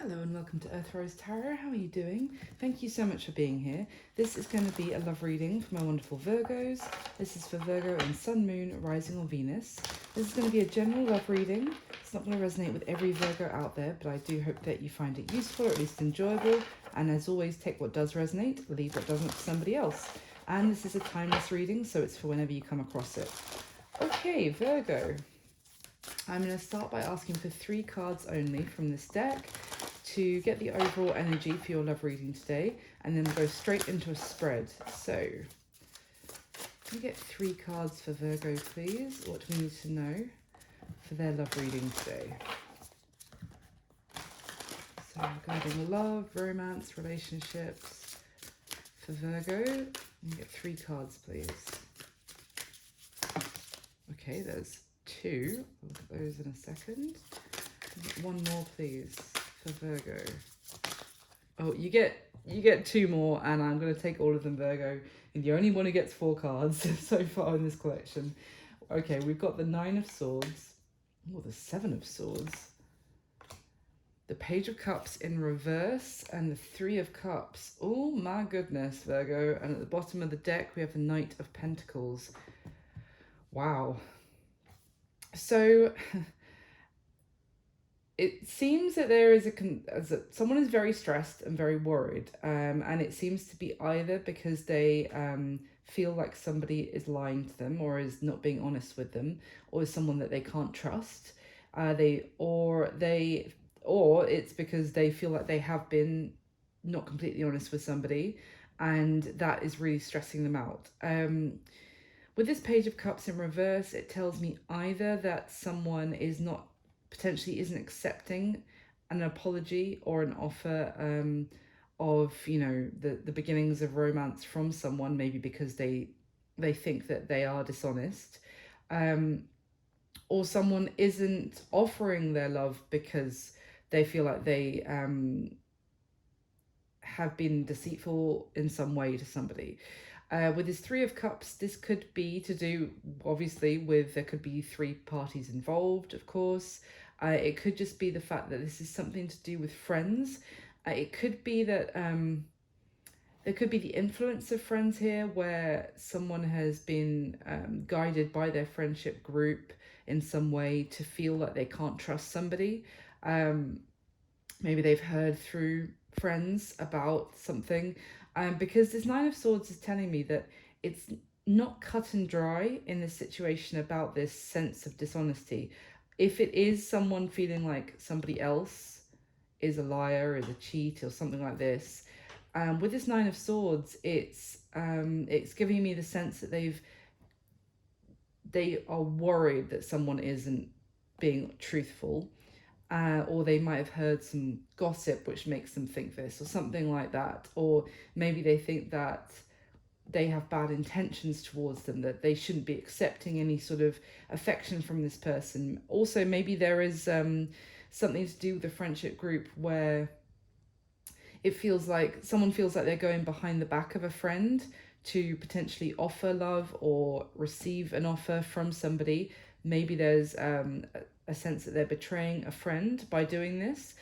Hello and welcome to Earth Rose Tarot. How are you doing? Thank you so much for being here. This is going to be a love reading for my wonderful Virgos. This is for Virgo and Sun, Moon, Rising or Venus. This is going to be a general love reading. It's not going to resonate with every Virgo out there, but I do hope that you find it useful or at least enjoyable. And as always, take what does resonate, leave what doesn't for somebody else. And this is a timeless reading, so it's for whenever you come across it. Okay, Virgo. I'm going to start by asking for 3 cards only from this deck to get the overall energy for your love reading today, and then we'll go straight into a spread. So, can we get 3 cards for Virgo, please? What do we need to know for their love reading today? So, regarding love, romance, relationships for Virgo, can we get 3 cards, please? Okay, there's 2. We'll look at those in a second. One more, please, for Virgo. Oh, you get 2 more, and I'm going to take all of them, Virgo. And the only one who gets 4 cards so far in this collection. Okay, we've got the 9 of Swords. Oh, the 7 of Swords. The Page of Cups in reverse, and the 3 of Cups. Oh my goodness, Virgo. And at the bottom of the deck, we have the Knight of Pentacles. Wow. So it seems that there is someone is very stressed and very worried, and it seems to be either because they feel like somebody is lying to them or is not being honest with them, or is someone that they can't trust. Or it's because they feel like they have been not completely honest with somebody, and that is really stressing them out. With this Page of Cups in reverse, it tells me either that someone potentially isn't accepting an apology or an offer of, the beginnings of romance from someone, maybe because they think that they are dishonest, or someone isn't offering their love because they feel like they have been deceitful in some way to somebody. With this 3 of Cups, this could be to do, obviously, there could be 3 parties involved, of course. It could just be the fact that this is something to do with friends. It could be that there could be the influence of friends here, where someone has been guided by their friendship group in some way to feel that they can't trust somebody. Maybe they've heard through friends about something. Because this 9 of Swords is telling me that it's not cut and dry in this situation about this sense of dishonesty. If it is someone feeling like somebody else is a liar, is a cheat, or something like this, with this 9 of Swords, it's giving me the sense that they are worried that someone isn't being truthful. Or they might have heard some gossip which makes them think this, or something like that. Or maybe they think that they have bad intentions towards them, that they shouldn't be accepting any sort of affection from this person. Also, maybe there is something to do with the friendship group where someone feels like they're going behind the back of a friend to potentially offer love or receive an offer from somebody. Maybe there's a sense that they're betraying a friend by doing this.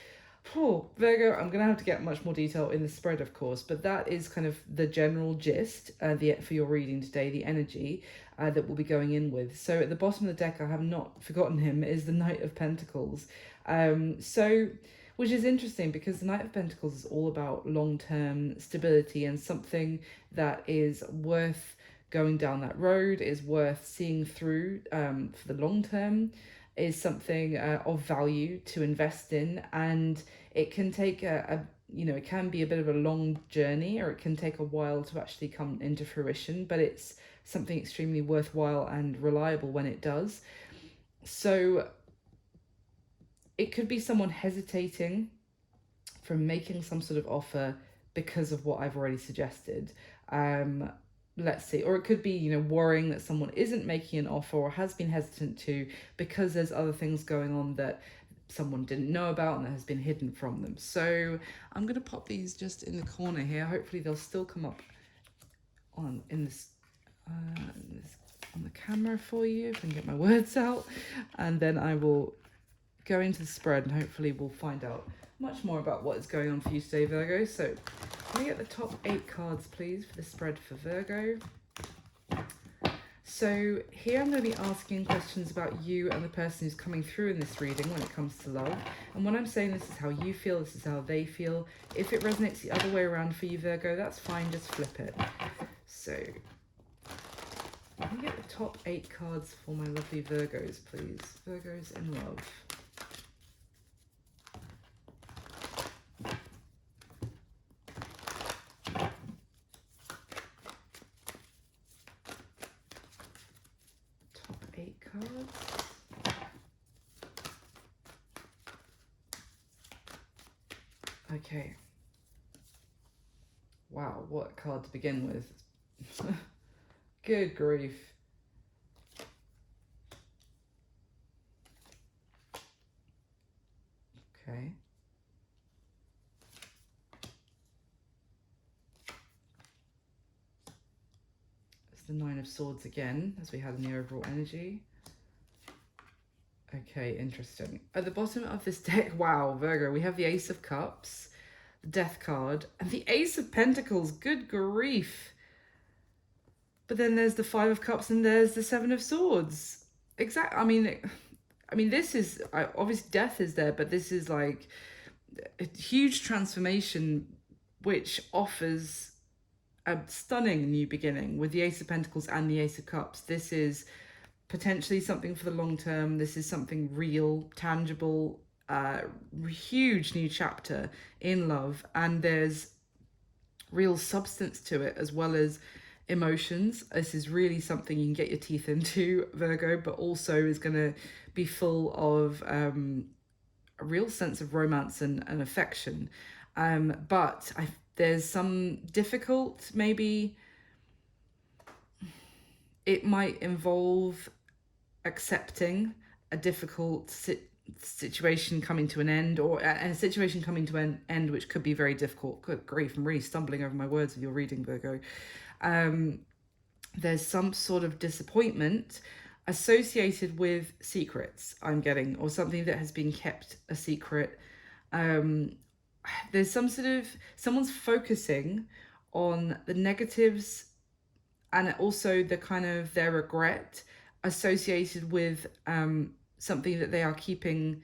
Oh, Virgo, I'm going to have to get much more detail in the spread, of course, but that is kind of the general gist for your reading today, the energy that we'll be going in with. So at the bottom of the deck, I have not forgotten him, is the Knight of Pentacles. Which is interesting, because the Knight of Pentacles is all about long-term stability and something that is worth going down that road, is worth seeing through for the long term, is something of value to invest in. And it can take it can be a bit of a long journey, or it can take a while to actually come into fruition, but it's something extremely worthwhile and reliable when it does. So it could be someone hesitating from making some sort of offer because of what I've already suggested. Let's see. Or it could be, worrying that someone isn't making an offer or has been hesitant to, because there's other things going on that someone didn't know about and that has been hidden from them. So I'm going to pop these just in the corner here. Hopefully they'll still come up on the camera for you, if I can get my words out. And then I will go into the spread, and hopefully we'll find out much more about what is going on for you today, Virgo. So can we get the top 8 cards, please, for the spread for Virgo? So here I'm going to be asking questions about you and the person who's coming through in this reading when it comes to love. And when I'm saying this is how you feel, this is how they feel. If it resonates the other way around for you, Virgo, that's fine, just flip it. So can we get the top 8 cards for my lovely Virgos, please? Virgos in love. Top 8 cards. Okay. Wow, what card to begin with. Good grief. Okay. It's the 9 of Swords again, as we had in the overall energy. Okay, interesting. At the bottom of this deck, wow, Virgo, we have the Ace of Cups, the Death card, and the Ace of Pentacles. Good grief. But then there's the 5 of Cups and there's the 7 of Swords. Exactly. I mean, this is, obviously death is there, but this is like a huge transformation which offers a stunning new beginning with the Ace of Pentacles and the Ace of Cups. This is potentially something for the long term. This is something real, tangible, huge new chapter in love. And there's real substance to it as well as emotions. This is really something you can get your teeth into, Virgo, but also is going to be full of a real sense of romance and affection. But there's some difficult, maybe it might involve accepting a difficult situation coming to an end, or a situation coming to an end which could be very difficult. Good grief, I'm really stumbling over my words with your reading, Virgo. There's some sort of disappointment associated with secrets, I'm getting, or something that has been kept a secret. There's some sort of, someone's focusing on the negatives and also the kind of their regret associated with something that they are keeping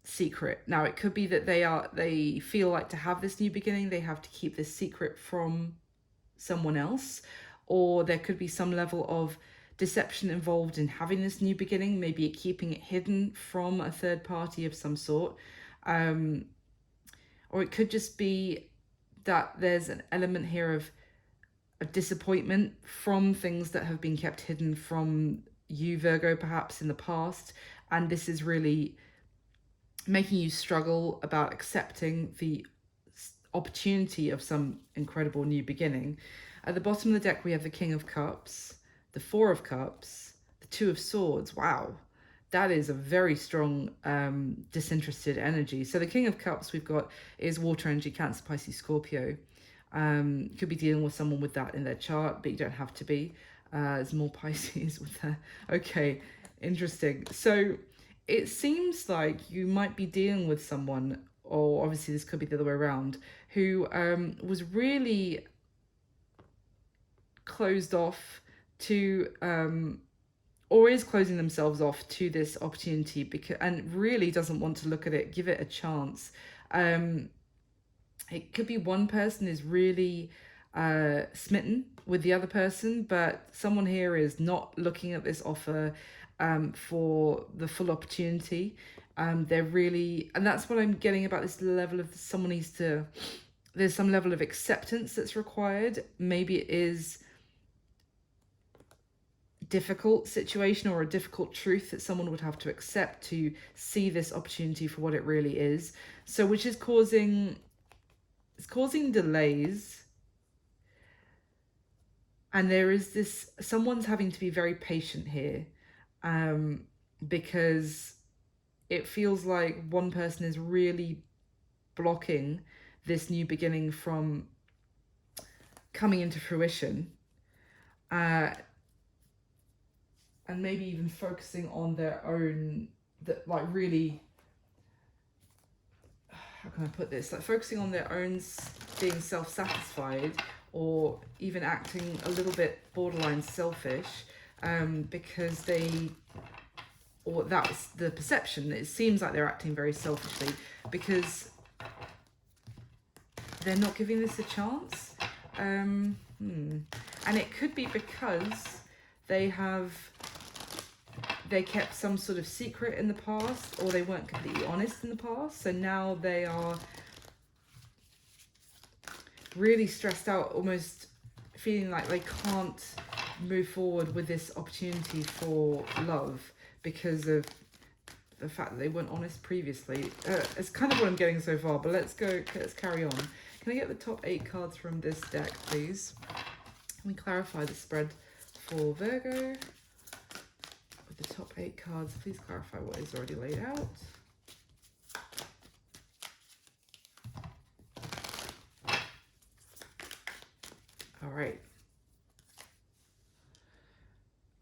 secret. Now, it could be that they feel like to have this new beginning, they have to keep this secret from someone else, or there could be some level of deception involved in having this new beginning, maybe keeping it hidden from a third party of some sort. Or it could just be that there's an element here of a disappointment from things that have been kept hidden from you, Virgo, perhaps in the past. And this is really making you struggle about accepting the opportunity of some incredible new beginning. At the bottom of the deck, we have the King of Cups, the 4 of Cups, the 2 of Swords. Wow, that is a very strong disinterested energy. So the King of Cups we've got is water energy, Cancer, Pisces, Scorpio. Could be dealing with someone with that in their chart, but you don't have to be. There's more Pisces with that. Okay, interesting. So it seems like you might be dealing with someone, or obviously this could be the other way around, who was really closed off to or is closing themselves off to this opportunity, because and really doesn't want to look at it, give it a chance. It could be one person is really smitten with the other person, but someone here is not looking at this offer for the full opportunity. They're really, and that's what I'm getting about this level of someone needs to, there's some level of acceptance that's required. Maybe it is difficult situation or a difficult truth that someone would have to accept to see this opportunity for what it really is. So which is causing, it's causing delays. And there is this, someone's having to be very patient here, because it feels like one person is really blocking this new beginning from coming into fruition. And maybe even focusing on their own, that like really how can I put this? Like focusing on their own being self-satisfied, or even acting a little bit borderline selfish, because or that's the perception. It seems like they're acting very selfishly because they're not giving this a chance. And it could be because they kept some sort of secret in the past, or they weren't completely honest in the past. So now they are really stressed out, almost feeling like they can't move forward with this opportunity for love because of the fact that they weren't honest previously. It's kind of what I'm getting so far, but let's carry on. Can I get the top 8 cards from this deck, please? Let me clarify the spread for Virgo. With the top 8 cards, please clarify what is already laid out. All right.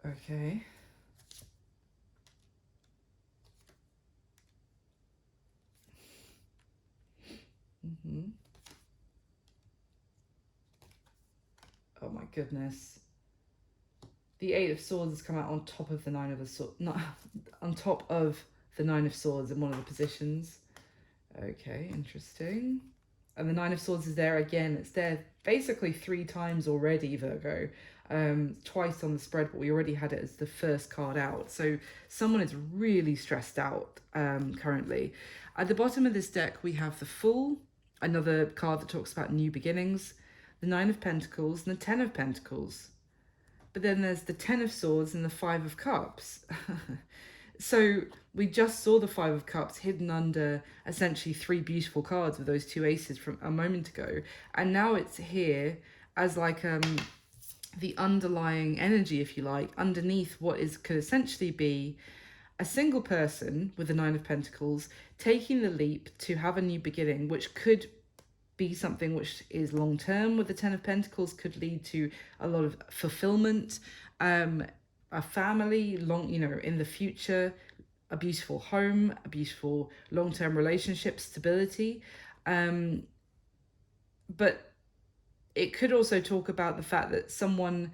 Okay. Oh my goodness. The 8 of Swords has come out on top of the 9 of Swords, not on top of the 9 of Swords in one of the positions. Okay, interesting. And the 9 of Swords is there again. It's there basically 3 times already, Virgo. Twice on the spread, but we already had it as the first card out. So someone is really stressed out currently. At the bottom of this deck, we have the Fool, another card that talks about new beginnings, the 9 of Pentacles, and the 10 of Pentacles. But then there's the 10 of Swords and the 5 of Cups. So we just saw the 5 of Cups hidden under essentially 3 beautiful cards with those 2 aces from a moment ago. And now it's here as like the underlying energy, if you like, underneath what could essentially be a single person with the 9 of Pentacles taking the leap to have a new beginning, which could be something which is long term with the 10 of Pentacles, could lead to a lot of fulfillment, a family, in the future, a beautiful home, a beautiful long-term relationship, stability. But it could also talk about the fact that someone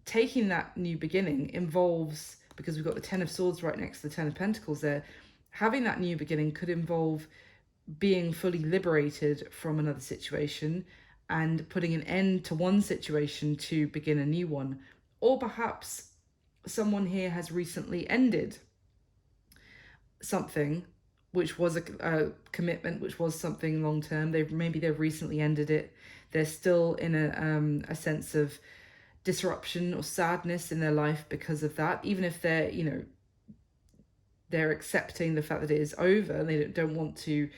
taking that new beginning involves, because we've got the 10 of Swords right next to the 10 of Pentacles there, having that new beginning could involve being fully liberated from another situation and putting an end to one situation to begin a new one. Or perhaps someone here has recently ended something which was a commitment, which was something long-term. Maybe they've recently ended it. They're still in a sense of disruption or sadness in their life because of that, even if they're accepting the fact that it is over and they don't want to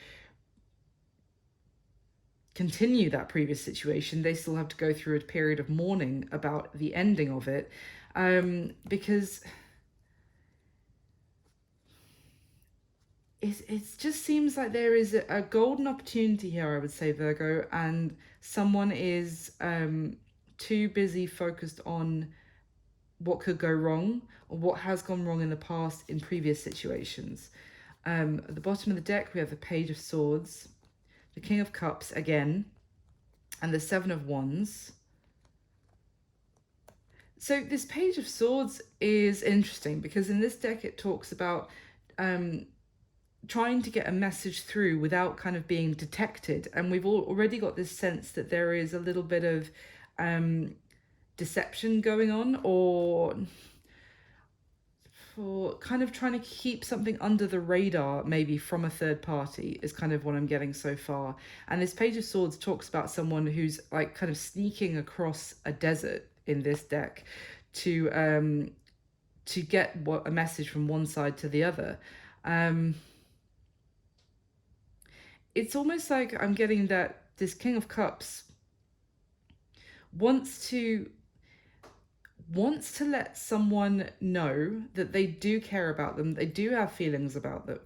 continue that previous situation. They still have to go through a period of mourning about the ending of it, because it just seems like there is a golden opportunity here, I would say, Virgo, and someone is too busy focused on what could go wrong or what has gone wrong in the past in previous situations. At the bottom of the deck, we have the Page of Swords, the King of Cups again, and the 7 of Wands. So this Page of Swords is interesting because in this deck it talks about trying to get a message through without kind of being detected. And we've already got this sense that there is a little bit of deception going on, or for kind of trying to keep something under the radar, maybe from a third party, is kind of what I'm getting so far. And this Page of Swords talks about someone who's like kind of sneaking across a desert in this deck to get a message from one side to the other. It's almost like I'm getting that this King of Cups wants to let someone know that they do care about them, they do have feelings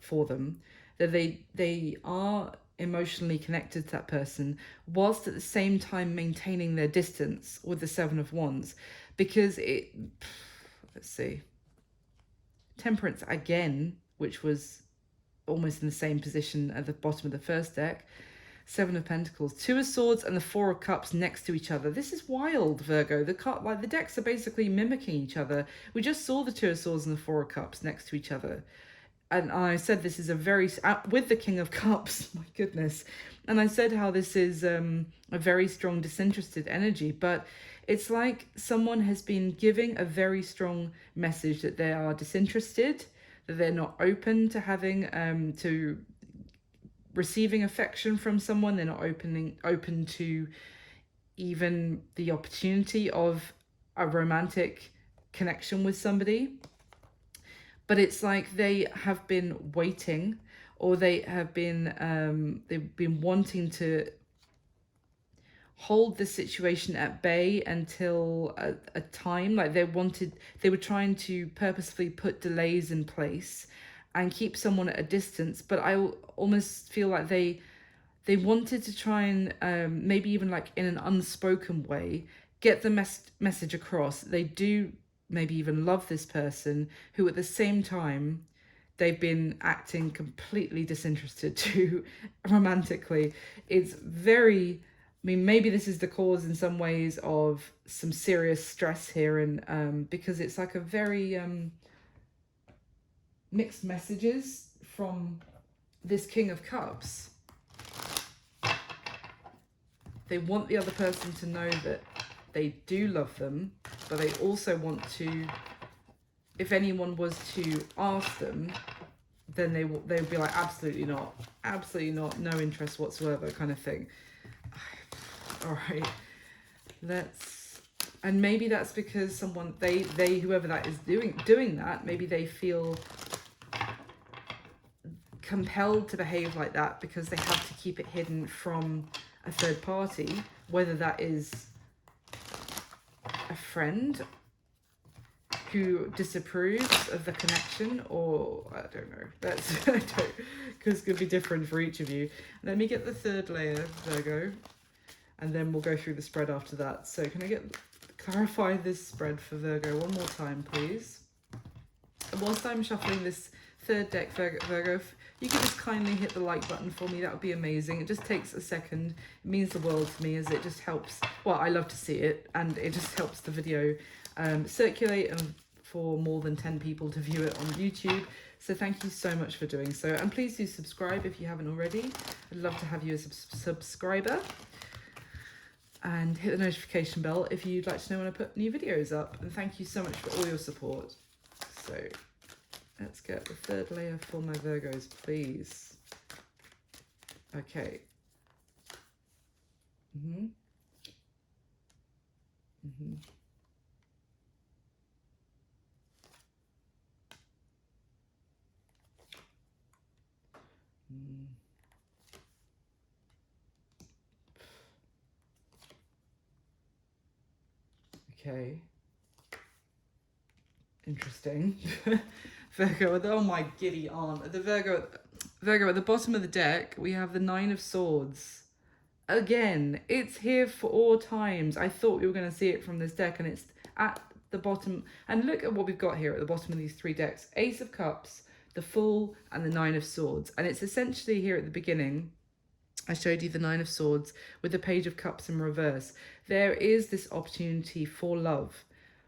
for them, that they are emotionally connected to that person, whilst at the same time maintaining their distance with the 7 of Wands. Because let's see, Temperance again, which was almost in the same position at the bottom of the first deck. Seven of Pentacles, Two of Swords, and the Four of Cups next to each other. This is wild, Virgo. The decks are basically mimicking each other. We just saw the Two of Swords and the Four of Cups next to each other. And I said this is a very, with the King of Cups, my goodness. And I said how this is a very strong disinterested energy, but it's like someone has been giving a very strong message that they are disinterested, that they're not open to having, to receiving affection from someone. They're not open to even the opportunity of a romantic connection with somebody. But it's like they have been waiting, or they have been they've been wanting to hold the situation at bay until a time, like they were trying to purposefully put delays in place and keep someone at a distance. But I almost feel like they wanted to try and maybe even like in an unspoken way get the message across. They do maybe even love this person, who at the same time they've been acting completely disinterested to romantically. It's very, I mean, maybe this is the cause in some ways of some serious stress here, and because it's like a very mixed messages from this King of Cups. They want the other person to know that they do love them, but they also want to, if anyone was to ask them, then they would be like, absolutely not, no interest whatsoever, kind of thing. All right, and maybe that's because someone, they whoever that is doing that, maybe they feel compelled to behave like that because they have to keep it hidden from a third party, whether that is a friend who disapproves of the connection, or I don't know. That's because it could be different for each of you. Let me get the third layer, Virgo, and then we'll go through the spread after that. So can I clarify this spread for Virgo one more time, please? And whilst I'm shuffling this third deck, Virgo, if you could just kindly hit the like button for me, that would be amazing. It just takes a second. It means the world to me, as it just helps. Well, I love to see it, and it just helps the video circulate and for more than 10 people to view it on YouTube. So thank you so much for doing so, and please do subscribe if you haven't already. I'd love to have you as a subscriber, and hit the notification bell if you'd like to know when I put new videos up. And thank you so much for all your support. So let's get the third layer for my Virgos, please. Okay. Okay. Interesting. Virgo, oh my giddy aunt. The Virgo at the bottom of the deck, we have the Nine of Swords. Again, it's here for all times. I thought we were going to see it from this deck, and it's at the bottom. And look at what we've got here at the bottom of these three decks. Ace of Cups, the Fool, and the Nine of Swords. And it's essentially here at the beginning, I showed you the Nine of Swords with the Page of Cups in reverse. There is this opportunity for love,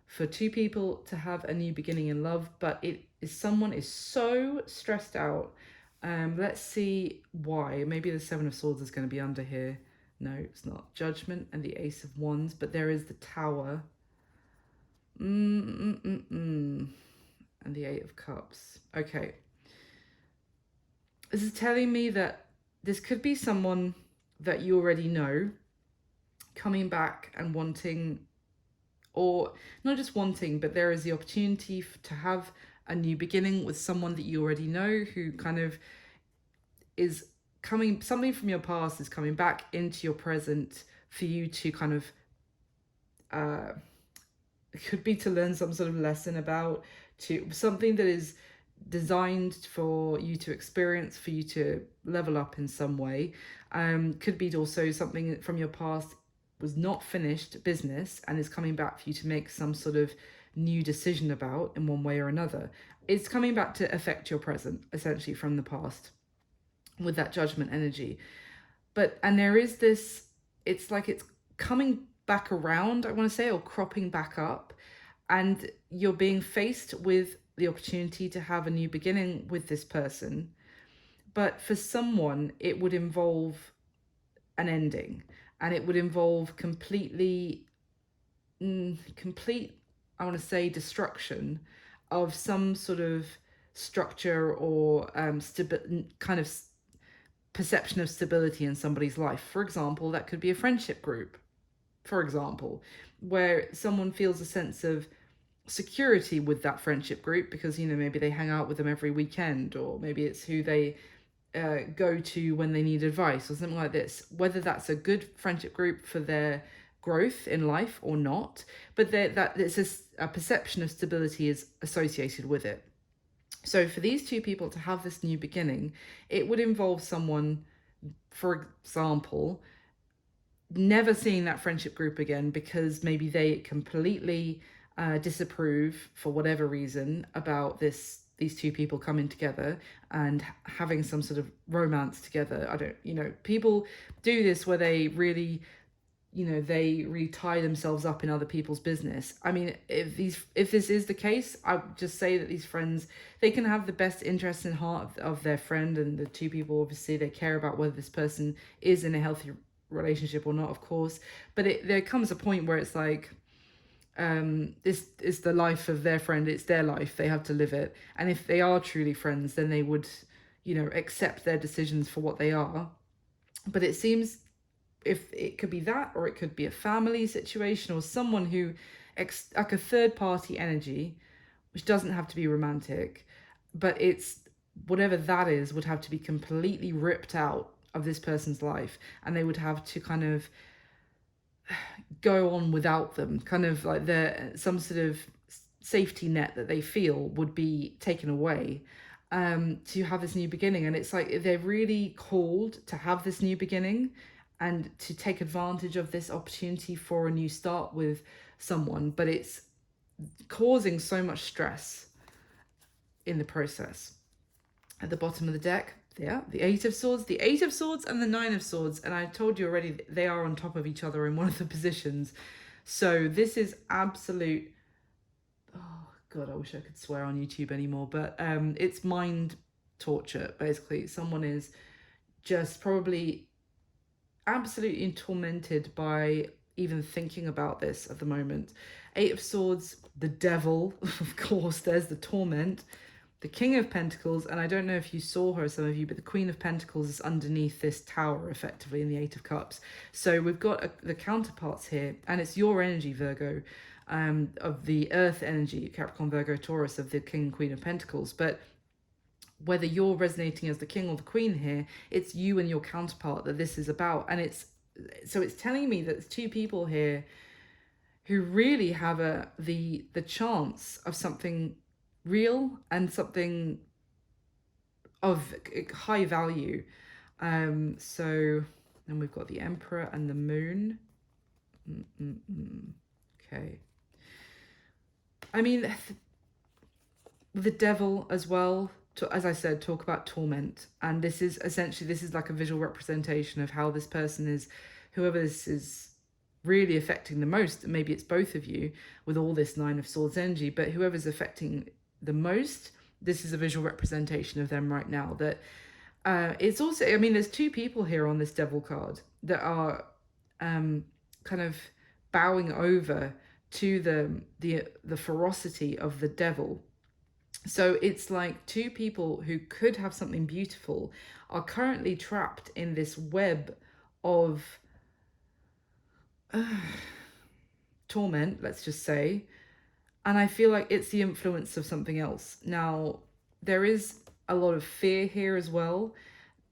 for two people to have a new beginning in love, but someone is so stressed out. Let's see why. Maybe the Seven of Swords is going to be under here. No, it's not. Judgment and the Ace of Wands, but there is the Tower. And the Eight of Cups. Okay. This is telling me that this could be someone that you already know coming back and wanting, or not just wanting, but there is the opportunity to have a new beginning with someone that you already know, who kind of is coming, something from your past is coming back into your present for you to kind of, it could be to learn some sort of lesson about, to something that is designed for you to experience, for you to level up in some way. Could be also something from your past was not finished business and is coming back for you to make some sort of new decision about in one way or another. It's coming back to affect your present, essentially, from the past with that judgment energy. And there is this, it's like it's coming back around, I want to say, or cropping back up. And you're being faced with the opportunity to have a new beginning with this person. But for someone, it would involve an ending, and it would involve complete, I want to say, destruction of some sort of structure or kind of perception of stability in somebody's life. For example, that could be a friendship group, for example, where someone feels a sense of security with that friendship group because, maybe they hang out with them every weekend, or maybe it's who they go to when they need advice or something like this. Whether that's a good friendship group for their growth in life or not, but that it's a perception of stability is associated with it. So for these two people to have this new beginning, it would involve someone, for example, never seeing that friendship group again because maybe they completely disapprove for whatever reason about these two people coming together and having some sort of romance together. I don't, people do this where they really, they really tie themselves up in other people's business. I mean, if this is the case, I would just say that these friends, they can have the best interest in heart of their friend, and the two people, obviously, they care about whether this person is in a healthy relationship or not, of course. But there comes a point where it's like, this is the life of their friend, it's their life, they have to live it. And if they are truly friends, then they would, accept their decisions for what they are. But it seems, if it could be that, or it could be a family situation, or someone who like a third party energy, which doesn't have to be romantic, but it's whatever that is, would have to be completely ripped out of this person's life, and they would have to kind of go on without them, kind of like some sort of safety net that they feel would be taken away, to have this new beginning. And it's like they're really called to have this new beginning and to take advantage of this opportunity for a new start with someone, but it's causing so much stress in the process. At the bottom of the deck, the Eight of Swords, and the Nine of Swords. And I told you already, they are on top of each other in one of the positions. So this is absolute, oh God, I wish I could swear on YouTube anymore, but it's mind torture, basically. Someone is just probably absolutely tormented by even thinking about this at the moment. Eight of Swords, the devil, of course, there's the torment. The King of Pentacles, and I don't know if you saw her, some of you, but the Queen of Pentacles is underneath this tower, effectively, in the Eight of Cups. So we've got the counterparts here, and it's your energy, Virgo, of the Earth energy, Capricorn, Virgo, Taurus, of the King and Queen of Pentacles. But whether you're resonating as the King or the Queen here, it's you and your counterpart that this is about. And it's telling me that there's two people here who really have the chance of something real and something of high value. So then we've got the Emperor and the Moon. Okay. I mean, the Devil as well, as I said, talk about torment. And this is like a visual representation of how this person is, whoever this is really affecting the most. Maybe it's both of you with all this Nine of Swords energy, but whoever's affecting the most, this is a visual representation of them right now. That it's also, I mean, there's two people here on this Devil card that are kind of bowing over to the ferocity of the devil. So it's like two people who could have something beautiful are currently trapped in this web of torment, let's just say. And I feel like it's the influence of something else. Now, there is a lot of fear here as well.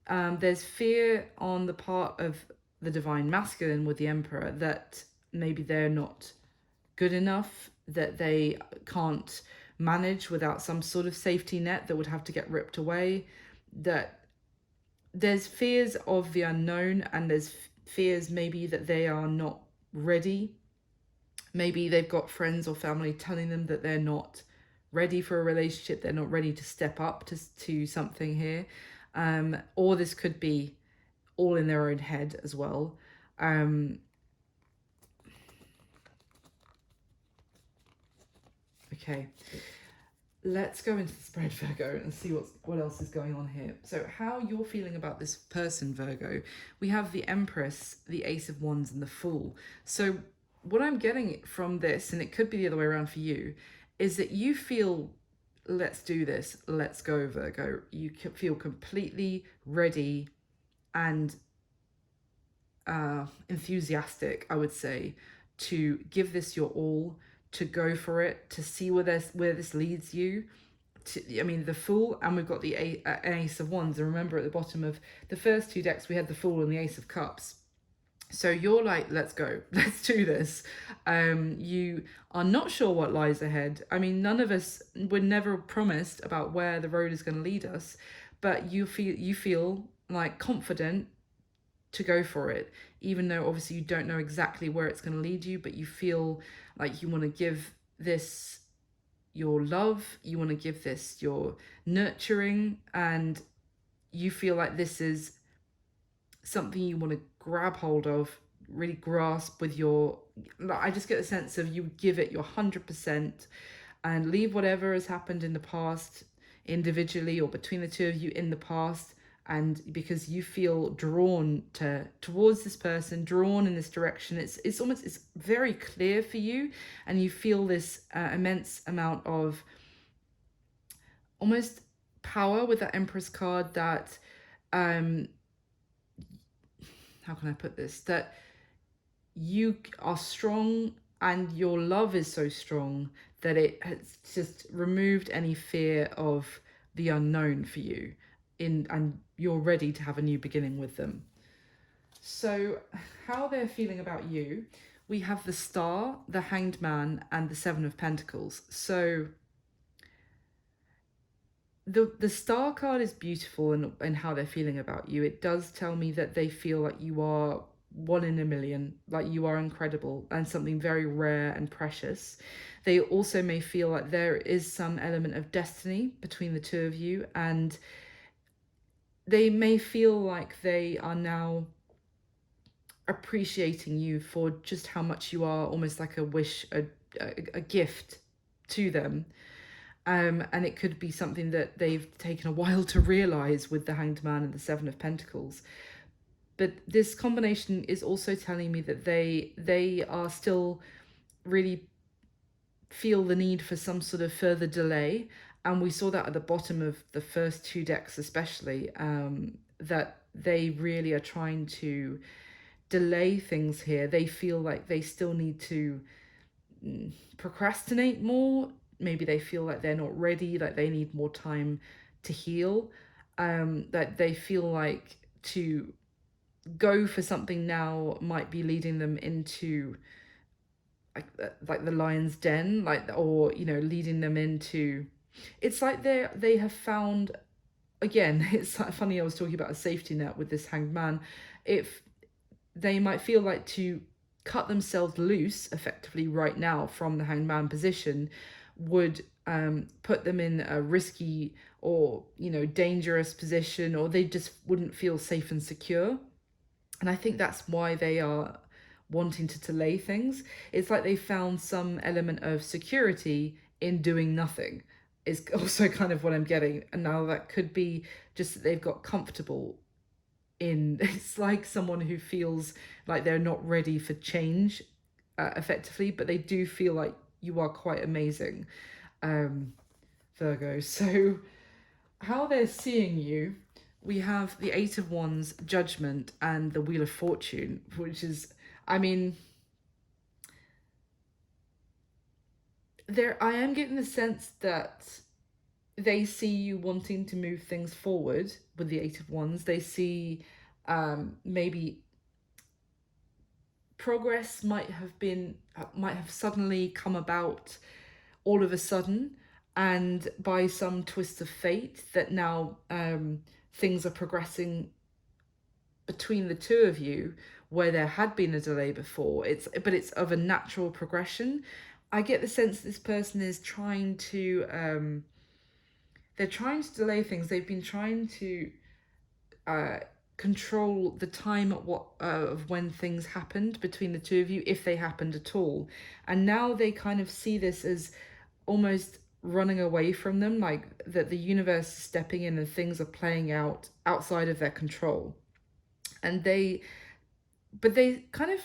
There's fear on the part of the divine masculine with the Emperor that maybe they're not good enough, that they can't manage without some sort of safety net that would have to get ripped away. That there's fears of the unknown, and there's fears maybe that they are not ready. Maybe they've got friends or family telling them that they're not ready for a relationship, they're not ready to step up to something here. Or this could be all in their own head as well. Okay, let's go into the spread, Virgo, and see what else is going on here. So how you're feeling about this person, Virgo. We have the Empress, the Ace of Wands, and the Fool. So what I'm getting from this, and it could be the other way around for you, is that you feel, let's do this, let's go, Virgo. You feel completely ready and enthusiastic, I would say, to give this your all, to go for it, to see where this leads you. I mean, the Fool, and we've got the Ace of Wands. And remember, at the bottom of the first two decks, we had the Fool and the Ace of Cups. So you're like, let's go, let's do this. You are not sure what lies ahead. I mean, none of us were never promised about where the road is going to lead us, but you feel like confident to go for it, even though obviously you don't know exactly where it's going to lead you, but you feel like you want to give this your love, you want to give this your nurturing, and you feel like this is something you want to grab hold of, really grasp with your, I just get a sense of you give it your 100% and leave whatever has happened in the past, individually or between the two of you in the past. And because you feel drawn towards this person, drawn in this direction, it's almost, it's very clear for you, and you feel this immense amount of almost power with that Empress card, that how can I put this, that you are strong and your love is so strong that it has just removed any fear of the unknown for you, and you're ready to have a new beginning with them. So how they're feeling about you, we have the Star, the Hanged Man, and the Seven of Pentacles. So the Star card is beautiful in how they're feeling about you. It does tell me that they feel like you are one in a million, like you are incredible and something very rare and precious. They also may feel like there is some element of destiny between the two of you, and they may feel like they are now appreciating you for just how much you are, almost like a wish, a gift to them. And it could be something that they've taken a while to realize with the Hanged Man and the Seven of Pentacles. But this combination is also telling me that they are still really feel the need for some sort of further delay. And we saw that at the bottom of the first two decks especially, that they really are trying to delay things here. They feel like they still need to procrastinate more. Maybe they feel like they're not ready, like they need more time to heal. That they feel like to go for something now might be leading them into like the lion's den, like, or leading them into, it's like they have found, again, it's funny, I was talking about a safety net with this Hanged Man. If they might feel like to cut themselves loose effectively right now from the Hanged Man position would put them in a risky or dangerous position, or they just wouldn't feel safe and secure. And I think that's why they are wanting to delay things. It's like they found some element of security in doing nothing, is also kind of what I'm getting. And now that could be just that they've got comfortable in, it's like someone who feels like they're not ready for change effectively, but they do feel like you are quite amazing, Virgo. So how they're seeing you, we have the Eight of Wands, Judgment, and the Wheel of Fortune, which is, I mean, I am getting the sense that they see you wanting to move things forward with the Eight of Wands. They see maybe progress might have suddenly come about all of a sudden, and by some twist of fate that now things are progressing between the two of you where there had been a delay before. But it's of a natural progression. I get the sense this person is trying to they're trying to delay things. They've been trying to uh, control the time at of when things happened between the two of you, if they happened at all. And now they kind of see this as almost running away from them, like that the universe is stepping in and things are playing out outside of their control. And they kind of,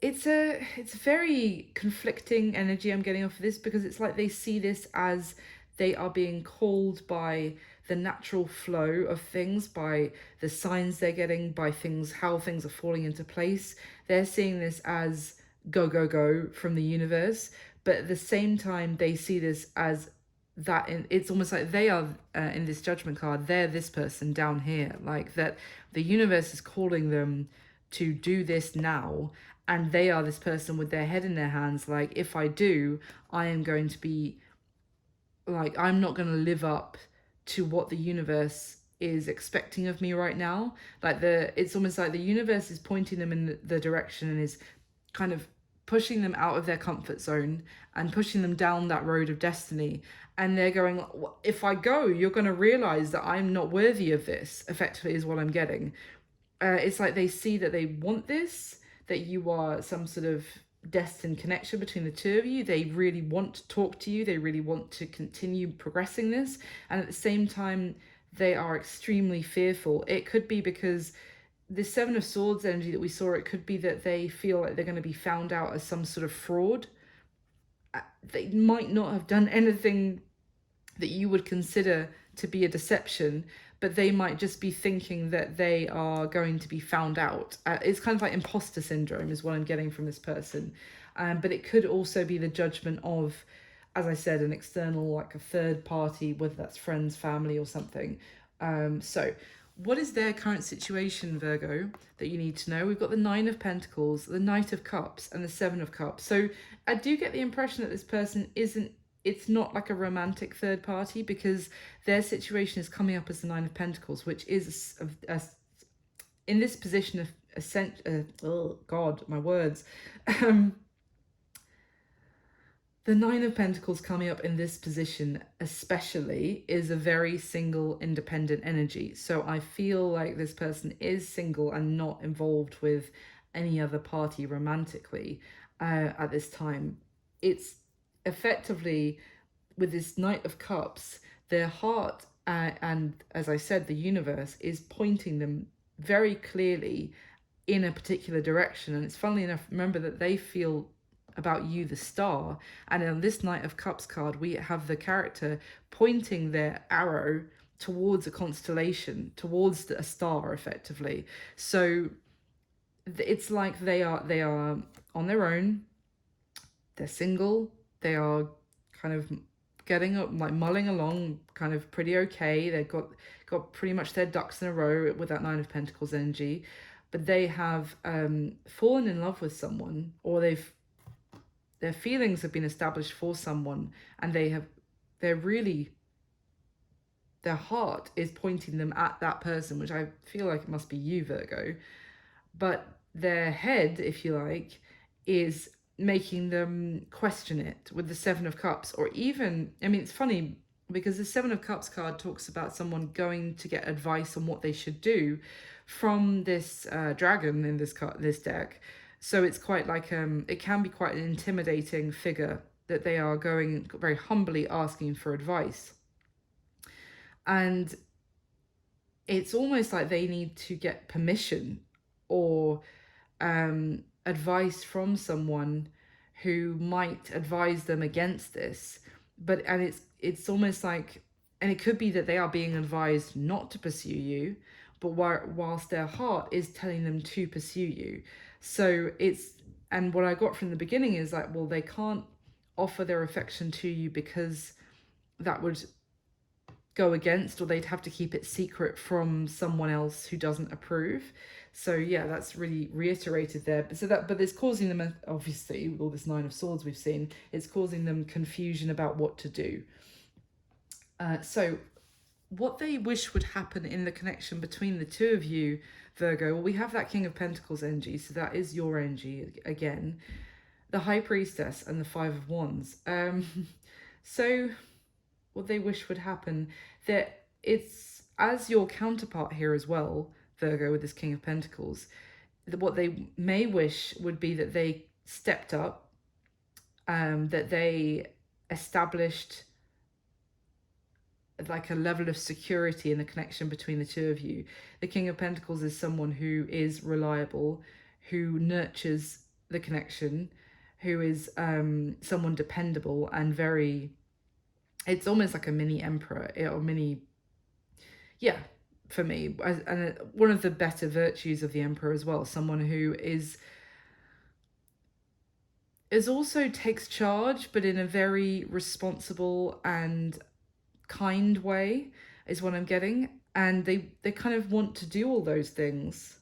it's very conflicting energy I'm getting off of this, because it's like they see this as they are being called by the natural flow of things, by the signs they're getting, by things, how things are falling into place. They're seeing this as go, go, go from the universe. But at the same time, they see this as that it's almost like they are in this judgment card, they're this person down here, like that the universe is calling them to do this now, and they are this person with their head in their hands, like, if I do, I am going to be like, I'm not going to live up to what the universe is expecting of me right now. Like it's almost like the universe is pointing them in the direction and is kind of pushing them out of their comfort zone and pushing them down that road of destiny. And they're going, if I go, you're going to realize that I'm not worthy of this, effectively, is what I'm getting. It's like they see that they want this, that you are some sort of destined connection between the two of you. They really want to talk to you. They really want to continue progressing this. And at the same time, they are extremely fearful. It could be because the Seven of Swords energy that we saw, it could be that they feel like they're going to be found out as some sort of fraud. They might not have done anything that you would consider to be a deception, but they might just be thinking that they are going to be found out. It's kind of like imposter syndrome is what I'm getting from this person. But it could also be the judgment of, as I said, an external, like a third party, whether that's friends, family, or something. So what is their current situation, Virgo, that you need to know? We've got the Nine of Pentacles, the Knight of Cups, and the Seven of Cups. So I do get the impression that this person it's not like a romantic third party, because their situation is coming up as the Nine of Pentacles, which is in this position of oh God, my words. The Nine of Pentacles coming up in this position especially is a very single, independent energy. So I feel like this person is single and not involved with any other party romantically at this time. It's effectively, with this Knight of Cups, their heart and, as I said, the universe is pointing them very clearly in a particular direction. And it's funnily enough, remember that they feel about you the star, and on this Knight of Cups card we have the character pointing their arrow towards a constellation, towards a star, effectively. So it's like they are on their own, they're single, they are kind of getting up, like mulling along kind of pretty okay. They've got pretty much their ducks in a row with that Nine of Pentacles energy, but they have fallen in love with someone, or their feelings have been established for someone, and their heart is pointing them at that person, which I feel like it must be you, Virgo. But their head, if you like, is making them question it with the Seven of Cups. Or even, I mean, it's funny because the Seven of Cups card talks about someone going to get advice on what they should do from this dragon in this deck. So it's quite like it can be quite an intimidating figure that they are going very humbly asking for advice. And it's almost like they need to get permission or advice from someone who might advise them against this. And it's almost like, and it could be that they are being advised not to pursue you, but whilst their heart is telling them to pursue you. So and what I got from the beginning is like, well, they can't offer their affection to you because that would go against, or they'd have to keep it secret from someone else who doesn't approve. So yeah, that's really reiterated there. But it's causing them, obviously, with all this Nine of Swords we've seen, it's causing them confusion about what to do. So what they wish would happen in the connection between the two of you, Virgo. Well, we have that King of Pentacles energy, so that is your energy again. The High Priestess and the Five of Wands. So what they wish would happen, that it's as your counterpart here as well, Virgo, with this King of Pentacles, what they may wish would be that they stepped up, that they established like a level of security in the connection between the two of you. The King of Pentacles is someone who is reliable, who nurtures the connection, who is someone dependable and very, it's almost like a mini emperor or mini, yeah, for me. And one of the better virtues of the emperor as well, someone who is also takes charge, but in a very responsible and kind way is what I'm getting. And they kind of want to do all those things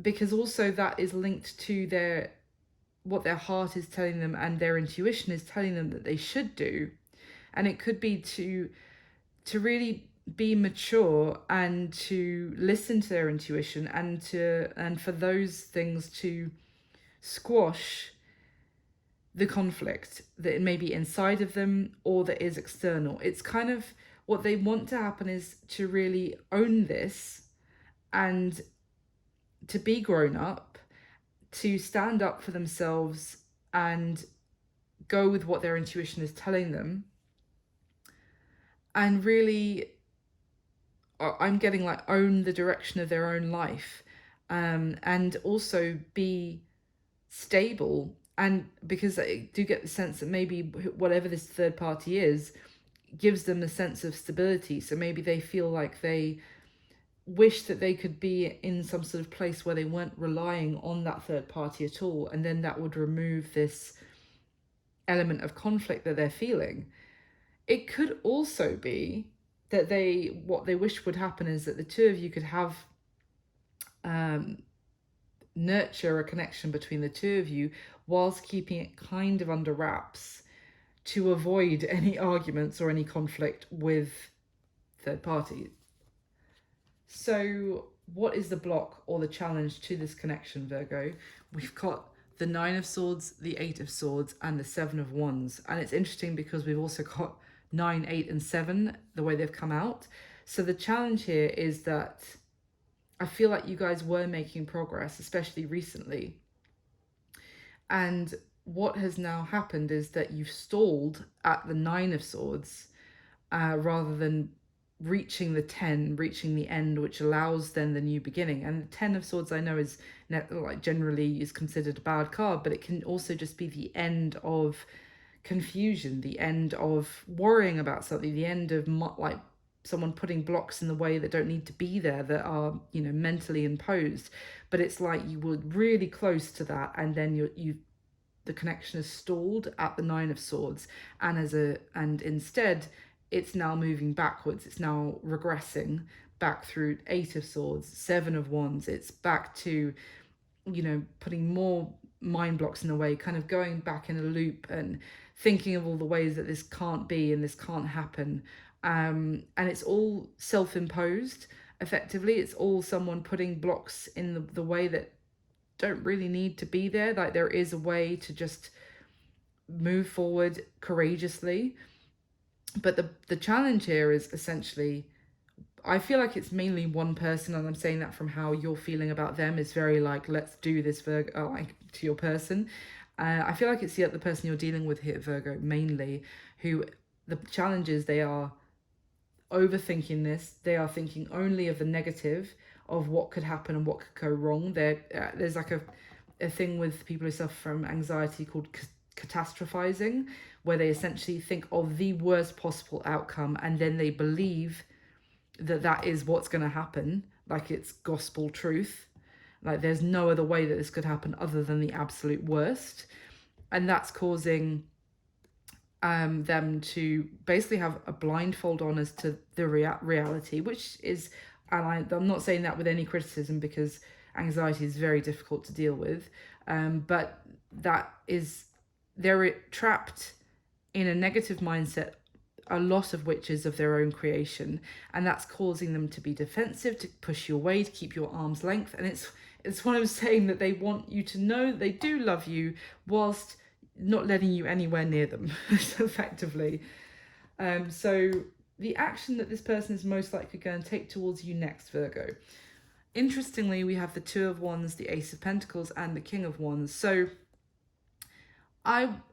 because also that is linked to their, what their heart is telling them and their intuition is telling them that they should do. And it could be to really be mature and to listen to their intuition and for those things to squash the conflict that may be inside of them or that is external. It's kind of what they want to happen is to really own this and to be grown up, to stand up for themselves and go with what their intuition is telling them. And really, I'm getting like own the direction of their own life, and also be stable. And because I do get the sense that maybe whatever this third party is gives them a sense of stability. So maybe they feel like they wish that they could be in some sort of place where they weren't relying on that third party at all. And then that would remove this element of conflict that they're feeling. It could also be that what they wish would happen is that the two of you could have nurture a connection between the two of you whilst keeping it kind of under wraps to avoid any arguments or any conflict with third parties. So what is the block or the challenge to this connection, Virgo? We've got the Nine of Swords, the Eight of Swords, and the Seven of Wands. And it's interesting because we've also got 9, 8, and 7, the way they've come out. So the challenge here is that I feel like you guys were making progress, especially recently. And what has now happened is that you've stalled at the 9 of Swords rather than reaching the 10, reaching the end, which allows then the new beginning. And the 10 of Swords I know is like generally is considered a bad card, but it can also just be the end of confusion, the end of worrying about something, the end of like someone putting blocks in the way that don't need to be there, that are, you know, mentally imposed. But it's like you were really close to that, and then the connection is stalled at the 9 of Swords, and instead it's now moving backwards. It's now regressing back through 8 of Swords, 7 of Wands. It's back to, you know, putting more mind blocks in the way, kind of going back in a loop and thinking of all the ways that this can't be and this can't happen. And it's all self-imposed, effectively. It's all someone putting blocks in the way that don't really need to be there. Like there is a way to just move forward courageously. But the challenge here is essentially, I feel like it's mainly one person, and I'm saying that from how you're feeling about them is very like, let's do this, Virgo, like to your person. I feel like it's the person you're dealing with here, Virgo, mainly, who the challenge is they are overthinking this. They are thinking only of the negative, of what could happen and what could go wrong. There's like a thing with people who suffer from anxiety called catastrophizing, where they essentially think of the worst possible outcome and then they believe that is what's going to happen, like it's gospel truth, like there's no other way that this could happen other than the absolute worst. And that's causing them to basically have a blindfold on as to the reality, which is, and I'm not saying that with any criticism because anxiety is very difficult to deal with, but that is, they're trapped in a negative mindset a lot of which is of their own creation, and that's causing them to be defensive, to push you away, to keep your arm's length. And it's what I'm saying, that they want you to know they do love you whilst not letting you anywhere near them, effectively. So the action that this person is most likely going to take towards you next, Virgo. Interestingly, we have the Two of Wands, the Ace of Pentacles, and the King of Wands. So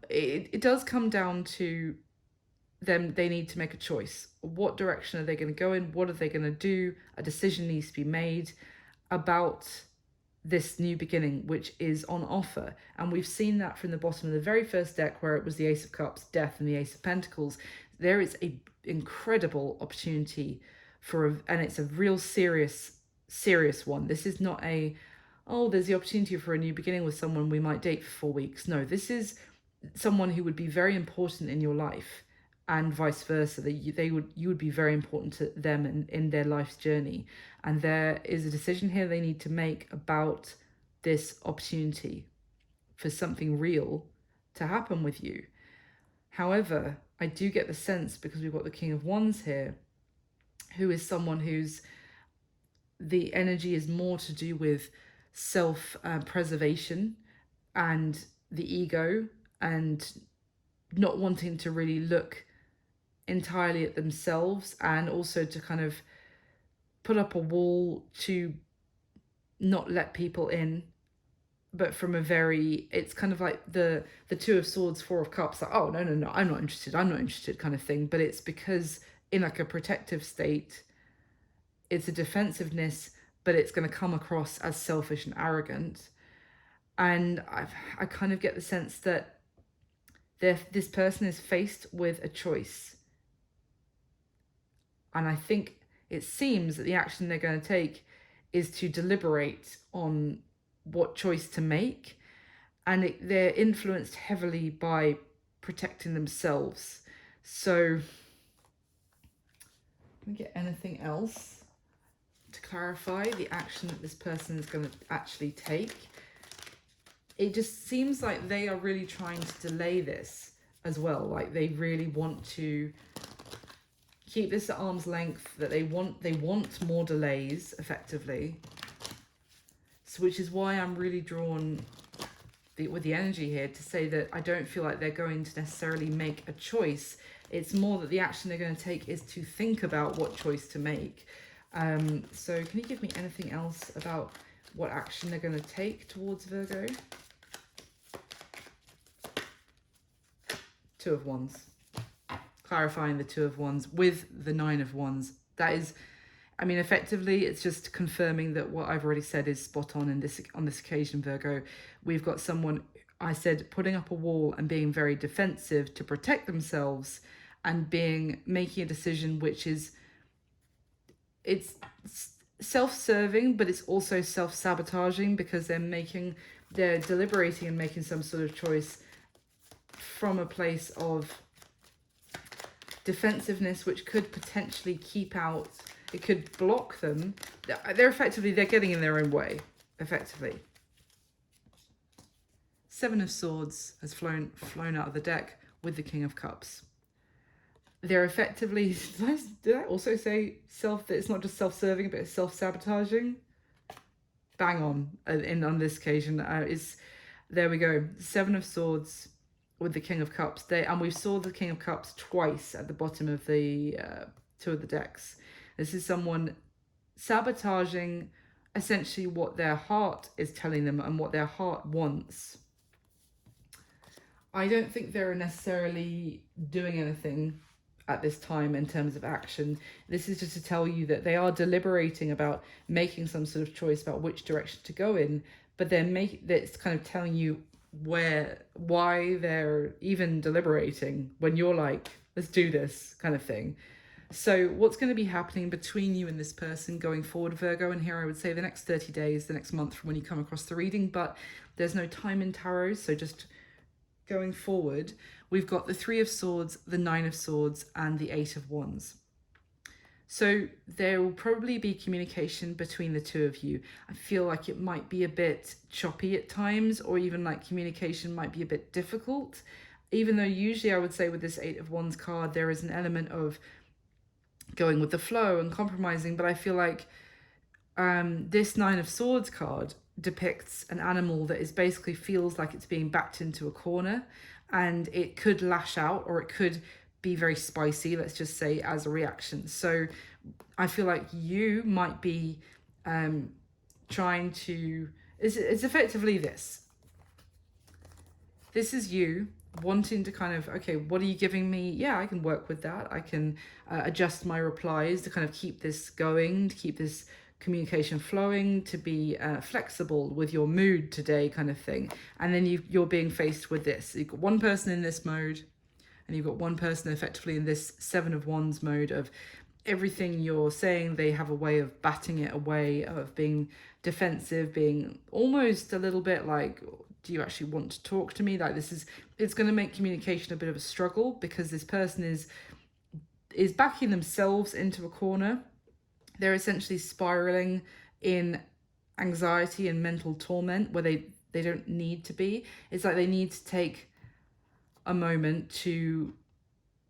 it does come down to them. They need to make a choice. What direction are they going to go in? What are they going to do? A decision needs to be made about this new beginning, which is on offer. And we've seen that from the bottom of the very first deck, where it was the Ace of Cups, Death, and the Ace of Pentacles. There is a incredible opportunity and it's a real serious one. This is not there's the opportunity for a new beginning with someone we might date for 4 weeks. No, this is someone who would be very important in your life, and vice versa. You would be very important to them in their life's journey. And there is a decision here they need to make about this opportunity for something real to happen with you. However, I do get the sense, because we've got the King of Wands here, who is someone the energy is more to do with self-preservation and the ego, and not wanting to really look entirely at themselves, and also to kind of put up a wall to not let people in. But from it's kind of like the Two of Swords, Four of Cups, like, oh, no, I'm not interested kind of thing. But it's because in like a protective state, it's a defensiveness, but it's going to come across as selfish and arrogant. And I kind of get the sense that this person is faced with a choice. And I think it seems that the action they're going to take is to deliberate on what choice to make. And they're influenced heavily by protecting themselves. So, let me get anything else to clarify the action that this person is going to actually take. It just seems like they are really trying to delay this as well. Like they really want to keep this at arm's length, that they want more delays, effectively. So, which is why I'm really drawn with the energy here to say that I don't feel like they're going to necessarily make a choice. It's more that the action they're going to take is to think about what choice to make. So can you give me anything else about what action they're going to take towards Virgo? Two of Wands. Clarifying the Two of Wands with the Nine of Wands. That is, I mean, effectively, it's just confirming that what I've already said is spot on on this occasion, Virgo. We've got someone, I said, putting up a wall and being very defensive to protect themselves, and making a decision which is, it's self-serving, but it's also self-sabotaging, because they're deliberating and making some sort of choice from a place of defensiveness, which could potentially it could block them. They're getting in their own way, effectively. Seven of Swords has flown out of the deck with the King of Cups. They're effectively, did I also say that it's not just self-serving, but it's self-sabotaging? Bang on on this occasion. There we go. Seven of Swords with the King of Cups. And we saw the King of Cups twice at the bottom of the two of the decks. This is someone sabotaging essentially what their heart is telling them and what their heart wants. I don't think they're necessarily doing anything at this time in terms of action. This is just to tell you that they are deliberating about making some sort of choice about which direction to go in, but it's kind of telling you why they're even deliberating when you're like, let's do this kind of thing. So what's going to be happening between you and this person going forward, Virgo? And here I would say the next 30 days, the next month from when you come across the reading, but there's no time in tarot, so just going forward, we've got the Three of Swords, the Nine of Swords, and the Eight of Wands. So there will probably be communication between the two of you. I feel like it might be a bit choppy at times, or even like communication might be a bit difficult. even though usually I would say with this Eight of Wands card, there is an element of going with the flow and compromising, but I feel like this Nine of Swords card depicts an animal that is basically feels like it's being backed into a corner, and it could lash out, or it could be very spicy, let's just say, as a reaction. So I feel like you might be trying to, it's effectively this. This is you wanting to kind of, okay, what are you giving me? Yeah, I can work with that. I can adjust my replies to kind of keep this going, to keep this communication flowing, to be flexible with your mood today, kind of thing. And then you're being faced with this. You've got one person in this mode, and you've got one person effectively in this Seven of Wands mode of everything you're saying, they have a way of batting it away, of being defensive, being almost a little bit like, do you actually want to talk to me? Like, it's going to make communication a bit of a struggle, because this person is backing themselves into a corner. They're essentially spiraling in anxiety and mental torment where they don't need to be. It's like they need to take a moment to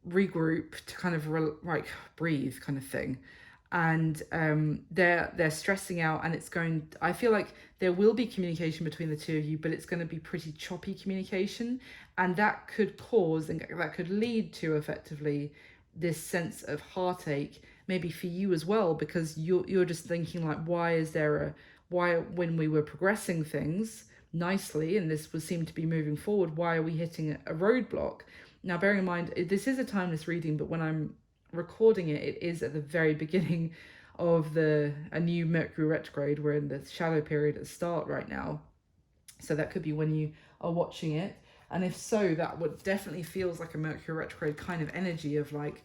regroup, to kind of like breathe, kind of thing. And they're stressing out, and I feel like there will be communication between the two of you, but it's going to be pretty choppy communication, and that could cause, and that could lead to effectively this sense of heartache, maybe for you as well, because you're just thinking like, why when we were progressing things nicely and this was seemed to be moving forward, why are we hitting a roadblock? Now, bearing in mind, this is a timeless reading, but when I'm recording it, it is at the very beginning of a new Mercury retrograde. We're in the shadow period at the start right now. So that could be when you are watching it. And if so, that would definitely feels like a Mercury retrograde kind of energy of like,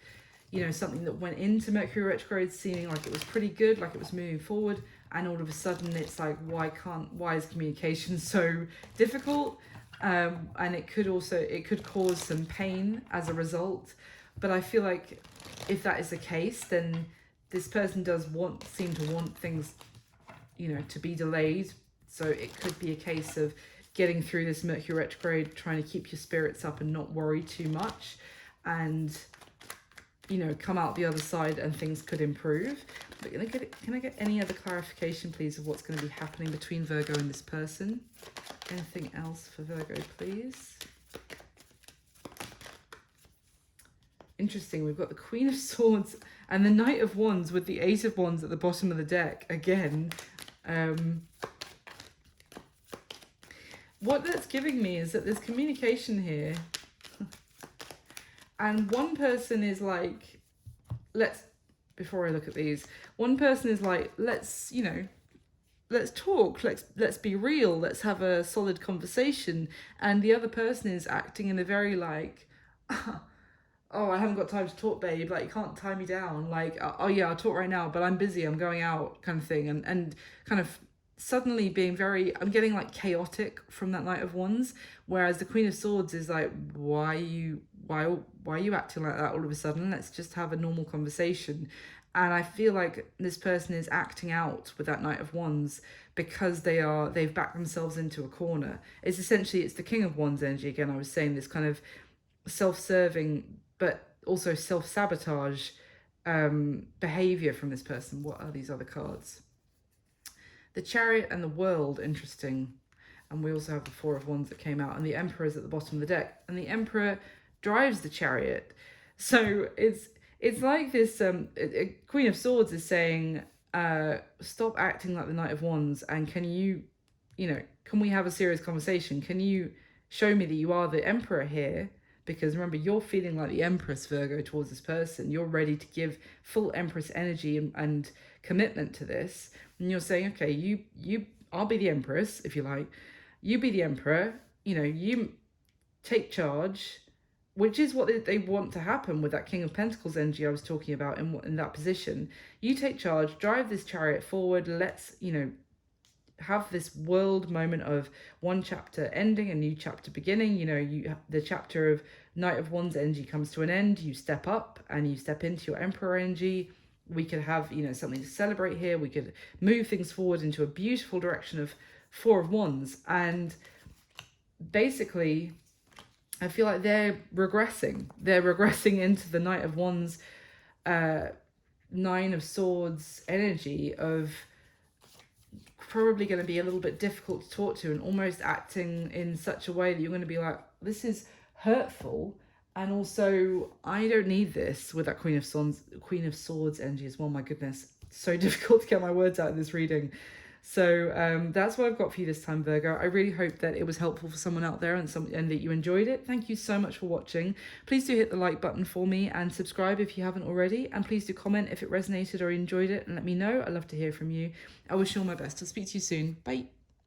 you know, something that went into Mercury retrograde seeming like it was pretty good, like it was moving forward. And all of a sudden it's like, why is communication so difficult? And it could cause some pain as a result. But I feel like if that is the case, then this person does seem to want things, you know, to be delayed. So it could be a case of getting through this Mercury retrograde, trying to keep your spirits up and not worry too much, and, you know, come out the other side and things could improve. But can I get any other clarification, please, of what's going to be happening between Virgo and this person? Anything else for Virgo, please? Interesting, we've got the Queen of Swords and the Knight of Wands with the Ace of Wands at the bottom of the deck again. What that's giving me is that there's communication here. And one person is like, before I look at these, one person is like, let's talk, let's be real, let's have a solid conversation. And the other person is acting in a very like, oh, I haven't got time to talk, babe, like, you can't tie me down, like, oh yeah, I'll talk right now, but I'm busy, I'm going out, kind of thing. And kind of suddenly being I'm getting like chaotic from that Knight of Wands, whereas the Queen of Swords is like, why are you acting like that all of a sudden? Let's just have a normal conversation. And I feel like this person is acting out with that Knight of Wands because they've backed themselves into a corner. It's the King of Wands energy again. I was saying this kind of self-serving but also self-sabotage behavior from this person. What are these other cards? The Chariot and the World, interesting. And we also have the Four of Wands that came out, and the Emperor is at the bottom of the deck, and the Emperor drives the Chariot. So it's like this Queen of Swords is saying, stop acting like the Knight of Wands, and can we have a serious conversation? Can you show me that you are the Emperor here? Because remember, you're feeling like the Empress, Virgo, towards this person. You're ready to give full Empress energy and commitment to this. And you're saying, okay, I'll be the Empress, if you like. You be the Emperor. You take charge, which is what they want to happen with that King of Pentacles energy I was talking about in that position. You take charge, drive this Chariot forward. Let's, have this world moment of one chapter ending, a new chapter beginning. The chapter of Knight of Wands energy comes to an end. You step up and you step into your Emperor energy. We could have, something to celebrate here. We could move things forward into a beautiful direction of Four of Wands. And basically, I feel like they're regressing. They're regressing into the Knight of Wands, Nine of Swords energy of probably going to be a little bit difficult to talk to, and almost acting in such a way that you're going to be like, this is hurtful, and also I don't need this, with that Queen of Swords energy as well. My goodness, so difficult to get my words out in this reading. So that's what I've got for you this time, Virgo. I really hope that it was helpful for someone out there, and that you enjoyed it. Thank you so much for watching. Please do hit the like button for me and subscribe if you haven't already. And please do comment if it resonated or you enjoyed it and let me know. I'd love to hear from you. I wish you all my best. I'll speak to you soon. Bye.